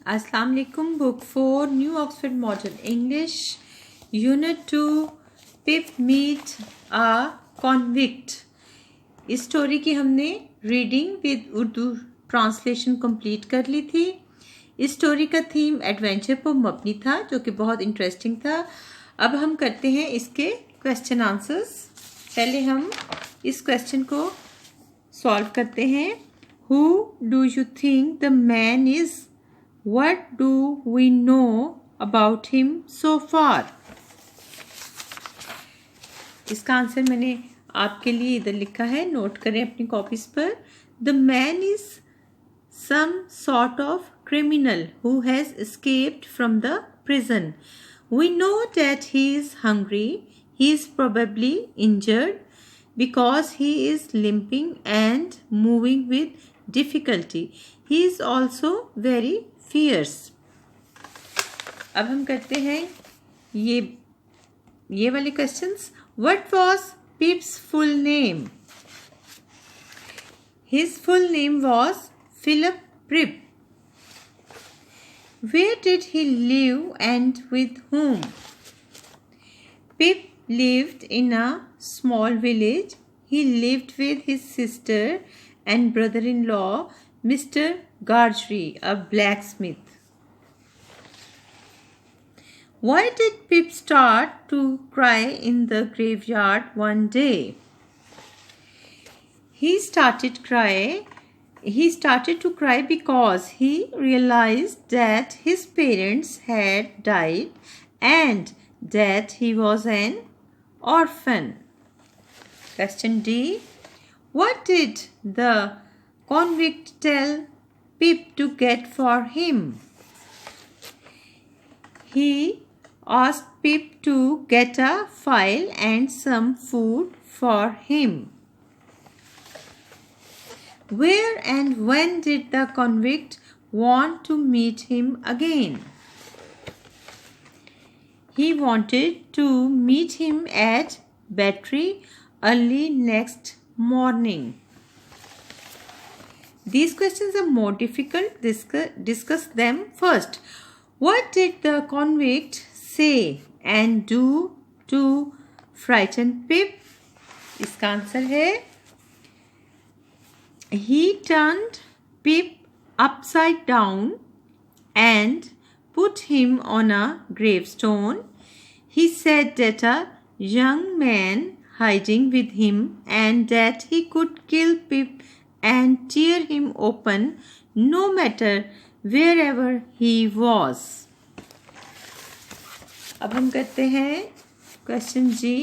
अस्सलाम वालेकुम। Book 4 new Oxford modern English unit 2 Pip meet a convict. इस story की हमने reading with Urdu translation complete कर ली थी। इस स्टोरी का थीम एडवेंचर पर मबनी था, जो कि बहुत इंटरेस्टिंग था। अब हम करते हैं इसके क्वेश्चन आंसर्स। पहले हम इस क्वेश्चन को सॉल्व करते हैं। Who do you think the man is? What do we know about him so far? इसका आंसर मैंने आपके लिए इधर लिखा है, नोट करें अपनी कॉपीज पर। The man is some sort of criminal who has escaped from the prison. We know that he is hungry. He is probably injured because he is limping and moving with difficulty. He is also very fierce. अब हम करते हैं ये वाले questions. What was Pip's full name? His full name was Philip Prip. Where did he live and with whom? Pip lived in a small village. He lived with his sister and brother-in-law, Mr. Gargery, a blacksmith. Why did Pip start to cry in the graveyard one day? He started to cry because he realized that his parents had died and that he was an orphan. Question D. What did the convict tell Pip to get for him? He asked Pip to get a file and some food for him. Where and when did the convict want to meet him again? He wanted to meet him at Battery early next morning. These questions are more difficult. Discuss them first. What did the convict say and do to frighten Pip? इसका answer है He turned Pip upside down and put him on a gravestone. He said that a young man hiding with him and that he could kill Pip and tear him open no matter wherever he was. अब हम करते हैं question जी।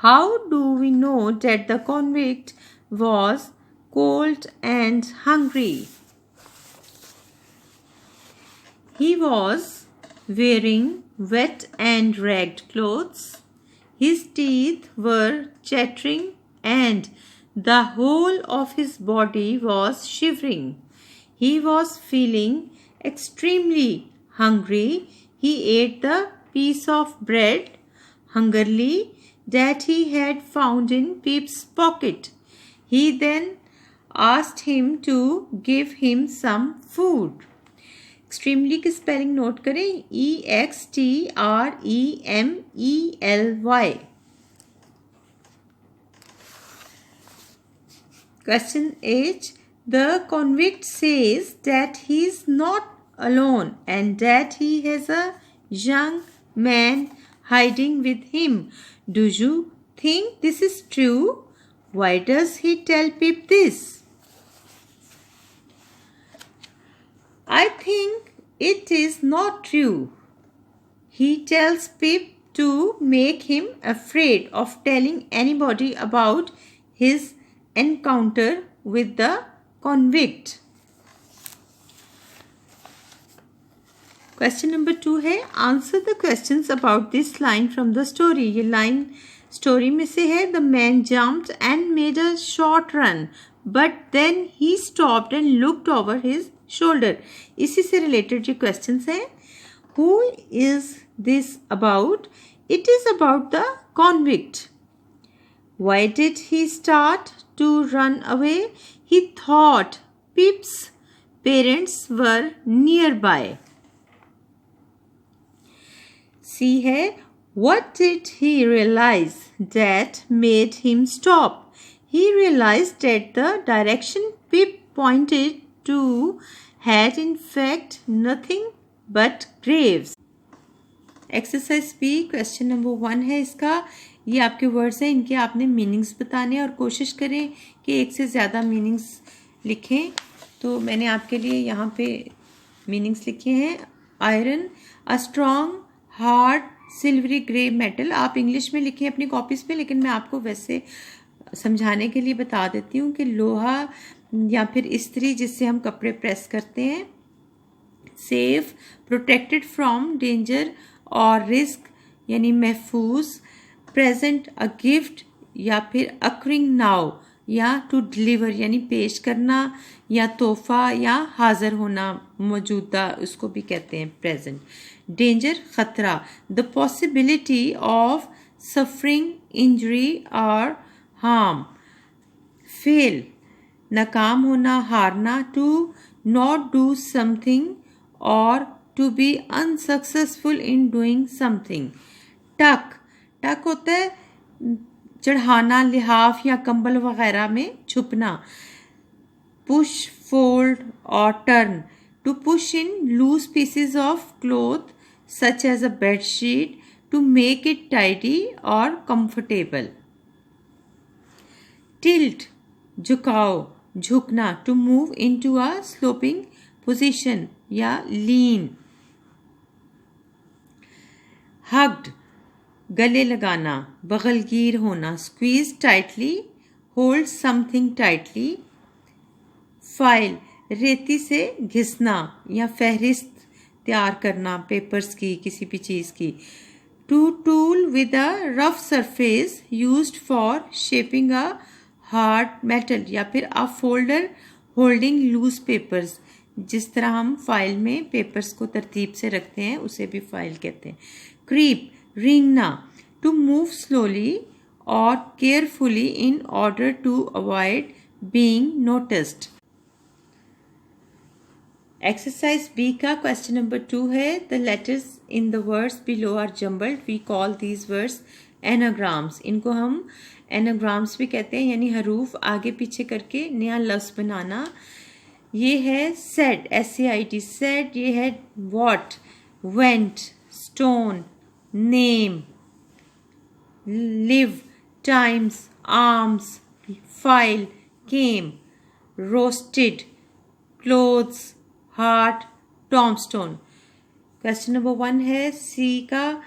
How do we know that the convict was cold and hungry? He was wearing wet and ragged clothes. His teeth were chattering and the whole of his body was shivering. He was feeling extremely hungry. He ate the piece of bread hungrily that he had found in Pip's pocket. He then asked him to give him some food. Extremely की spelling note करें, EXTREMELY. Question H. The convict says that he is not alone and that he has a young man hiding with him. Do you think this is true? Why does he tell Pip this? I think it is not true. He tells Pip to make him afraid of telling anybody about his encounter with the convict. Question number 2 है answer the questions about this line from the story. ये line story में से है। The man jumped and made a short run, but then he stopped and looked over his shoulder. इसी से related जो questions हैं। Who is this about? It is about the convict. Why did he start to run away? He thought Pip's parents were nearby. C है what did he realize that made him stop? He realized that the direction Pip pointed to had in fact nothing but graves. Exercise B question number 1 है इसका। ये आपके words हैं, इनके आपने meanings बताने और कोशिश करें कि एक से ज़्यादा मीनिंग्स लिखें। तो मैंने आपके लिए यहाँ पे मीनिंग्स लिखे हैं। Iron a strong hard silvery grey metal. आप इंग्लिश में लिखें अपनी कॉपीज़ पे, लेकिन मैं आपको वैसे समझाने के लिए बता देती हूँ कि लोहा या फिर इस्त्री जिससे हम कपड़े प्रेस करते हैं। सेफ प्रोटेक्टेड फ्रॉम डेंजर और रिस्क यानी महफूज। प्रेजेंट अ गिफ्ट या फिर अकरिंग नाउ या टू डिलीवर यानी पेश करना या तोहफा या हाजिर होना मौजूदा, उसको भी कहते हैं प्रेजेंट। डेंजर खतरा, the possibility of suffering injury और हार्म। फेल नाकाम होना हारना, टू नॉट डू समथिंग और to be unsuccessful in doing something. Tuck टक होता है चढ़ाना, लिहाफ या कंबल वगैरह में छुपना। पुश फोल्ड और turn, to push in loose pieces of cloth such as a bedsheet to make it tidy और कंफर्टेबल। टिल्ट झुकाव झुकना, to move into a sloping position या लीन। हग्ड गले लगाना, बगलगीर होना। Squeeze tightly hold something tightly. File रेती से घिसना या फहरिस्त तैयार करना पेपर्स की, किसी भी चीज़ की। Two tool with a rough surface used for shaping a hard metal या फिर a folder holding loose papers. जिस तरह हम फाइल में पेपर्स को तरतीब से रखते हैं उसे भी फाइल कहते हैं। क्रीप रेंगना, टू मूव स्लोली और carefully in order to avoid being noticed. Exercise B का क्वेश्चन नंबर 2 है the letters in the words below are jumbled, we call these words anagrams. इनको हम एनाग्राम्स भी कहते हैं, यानी हरूफ आगे पीछे करके नया लफ्ज बनाना। ये है सेड SAID सेड, ये है what went, stone name, live times, arms, file came, roasted clothes, heart, tombstone. Question number 1 है सी का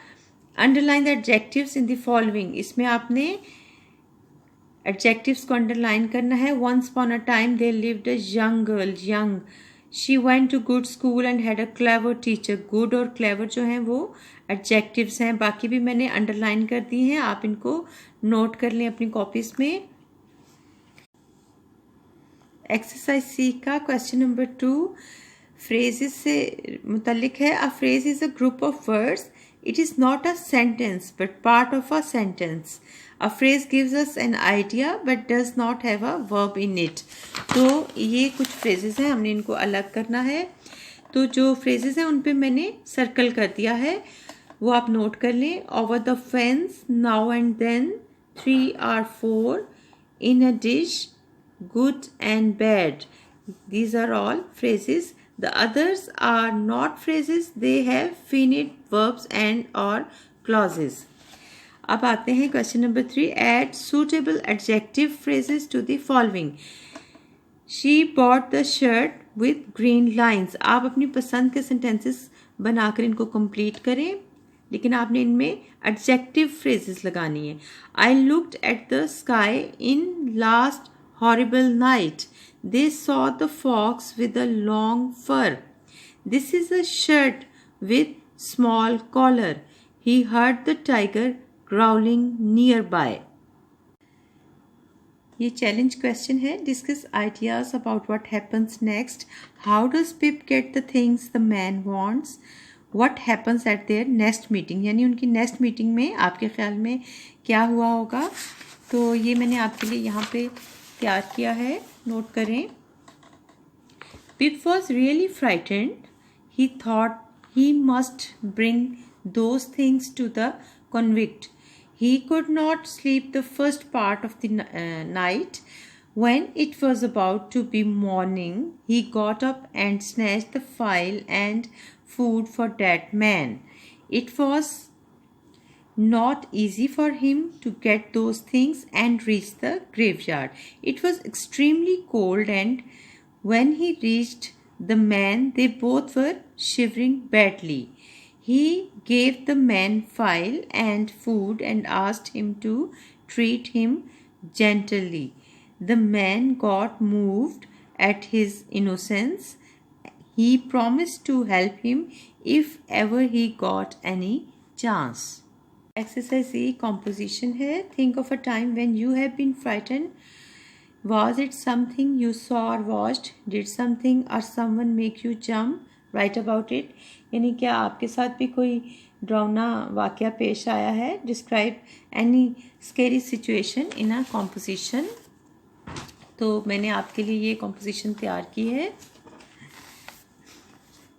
underline the adjectives in the following. इसमें आपने एडजेक्टिव्स को अंडरलाइन करना है। Once upon a time there lived a young girl, young. She went to good school and had a clever teacher. Good और clever जो हैं वो एडजेक्टिव्स हैं, बाकी भी मैंने अंडरलाइन कर दी हैं, आप इनको नोट कर लें अपनी कॉपीज में। एक्सरसाइज सी का क्वेश्चन नंबर 2 फ्रेजेस से मुतल्लिक है। A phrase is a group of words, it is not a sentence but part of a sentence. A phrase gives us an idea but does not have a verb in it. तो ये कुछ phrases हैं, हमने इनको अलग करना है। तो जो phrases हैं उन पे मैंने सर्कल कर दिया है, वो आप नोट कर लें। Over the fence, now and then, 3 or 4, in a dish, good and bad. These are all phrases. The others are not phrases, they have finite verbs and or clauses. अब आते हैं question number 3 add suitable adjective phrases to the following. She bought the shirt with green lines. आप अपनी पसंद के sentences बनाकर इनको complete करें, लेकिन आपने इनमें एडजेक्टिव फ्रेजेस लगानी है। I looked at the sky in last horrible night, they saw the fox with a long fur, this is a shirt with small collar, he heard the tiger growling nearby. ये challenge question है। Discuss ideas about what happens next. How does Pip get the things the man wants. What happens at their next meeting, यानी उनकी next meeting में आपके ख्याल में क्या हुआ होगा। तो ये मैंने आपके लिए यहाँ पे तैयार किया है, नोट करें। Pip was really frightened. He thought he must bring those things to the convict. He could not sleep the first part of the night. When it was about to be morning, he got up and snatched the file and food for that man. It was not easy for him to get those things and reach the graveyard. It was extremely cold, and when he reached the man, they both were shivering badly. He gave the man file and food and asked him to treat him gently. The man got moved at his innocence. He promised to help him if ever he got any chance. Exercise A composition है. Think of a time when you have been frightened. Was it something you saw or watched? Did something or someone make you jump? Write about it. यानी क्या आपके साथ भी कोई डरावना वाक़या पेश आया है? Describe any scary situation in a composition. तो मैंने आपके लिए ये composition तैयार की है.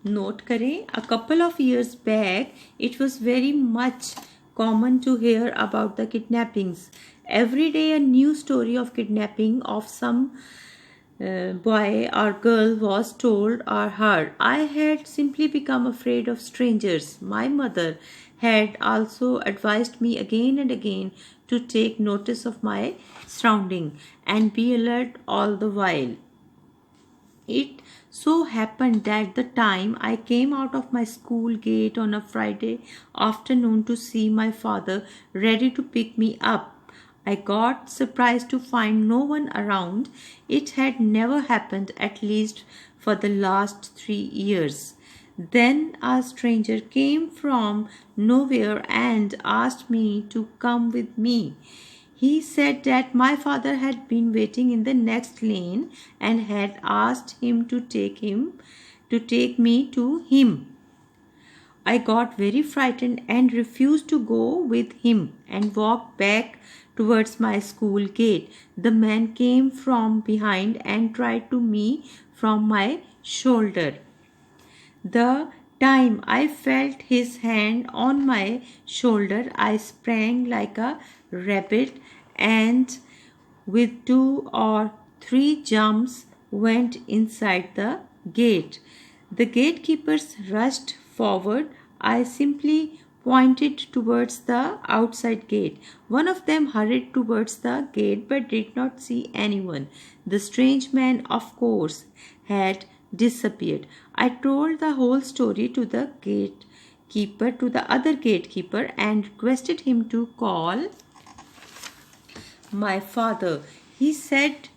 नोट करें. A couple of years back, it was very much common to hear about the kidnappings. Every day a new story of kidnapping of some boy or girl was told or heard. I had simply become afraid of strangers. My mother had also advised me again and again to take notice of my surrounding and be alert all the while. It so happened that the time I came out of my school gate on a Friday afternoon to see my father ready to pick me up, I got surprised to find no one around. It had never happened, at least for the last 3 years. Then a stranger came from nowhere and asked me to come with me. He said that my father had been waiting in the next lane and had asked him to take me to him. I got very frightened and refused to go with him and walked back towards my school gate. The man came from behind and tried to me from my shoulder. The time I felt his hand on my shoulder, I sprang like a rabbit and with 2 or 3 jumps went inside the gate. The gatekeepers rushed forward. I simply pointed towards the outside gate. One of them hurried towards the gate but did not see anyone. The strange man, of course, had disappeared. I told the whole story to the other gatekeeper, and requested him to call my father. He said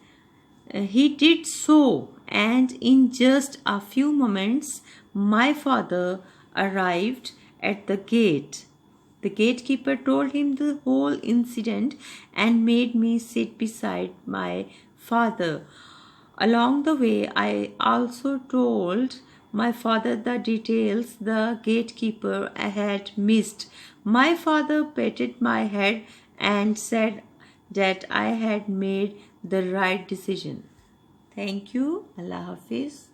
he did so, and in just a few moments my father arrived at the gate. The gatekeeper told him the whole incident and made me sit beside my father. Along the way, I also told my father the details the gatekeeper had missed. My father patted my head and said that I had made the right decision. Thank you. Allah Hafiz.